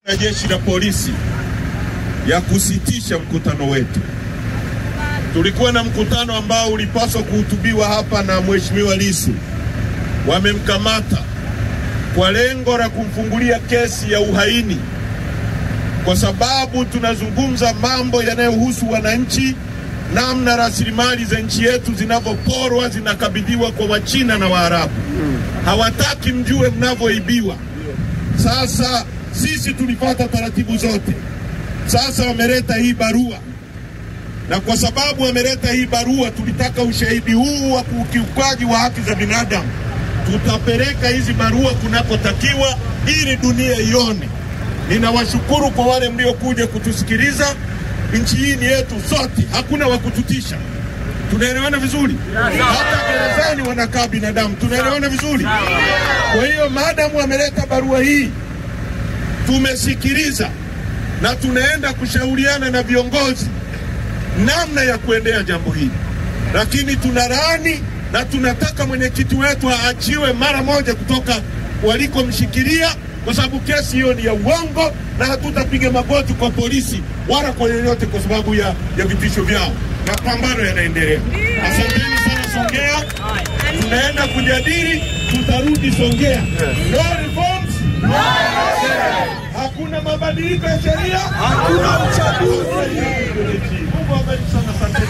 ya jeshi la polisi ya kusitisha mkutano wetu. Tulikuwa na mkutano ambao ulipaswa kuhutubiwa hapa na Mheshimiwa Lissu. Wamemkamata kwa lengo la kumfungulia kesi ya uhaini, kwa sababu tunazungumza mambo yanayohusu wananchi, namna rasilimali za nchi yetu zinavyoporwa, zinakabidhiwa kwa Wachina na Waarabu. Hawataki mjue mnavyoibiwa. Sasa sisi tulipata taratibu zote. Sasa wameleta hii barua, na kwa sababu wameleta hii barua, tulitaka ushahidi huu wa ukiukaji wa haki za binadamu. Tutapeleka hizi barua kunakotakiwa ili dunia ione. Ninawashukuru kwa wale mliokuja kutusikiliza. Nchi hii ni yetu sote, hakuna wa kututisha. Tunaelewana vizuri? Hata gerezani wanakaa binadamu. Tunaelewana vizuri? Kwa hiyo maadamu wameleta barua hii, tumesikiliza na tunaenda kushauriana na viongozi namna ya kuendea jambo hili. Lakini tunalaani na tunataka mwenyekiti wetu aachiwe mara moja kutoka walikomshikilia, kwa sababu kesi hiyo ni ya uongo, na hatutapiga magoti kwa polisi wala kwa yoyote kwa sababu ya vitisho vyao. Mapambano yanaendelea. Asanteni sana Songea. Tunaenda kujadili, tutarudi Songea. No reforms, no election. Hakuna mabadiliko ya sheria, hakuna uchaguzi. Mungu awabariki sana. Asante.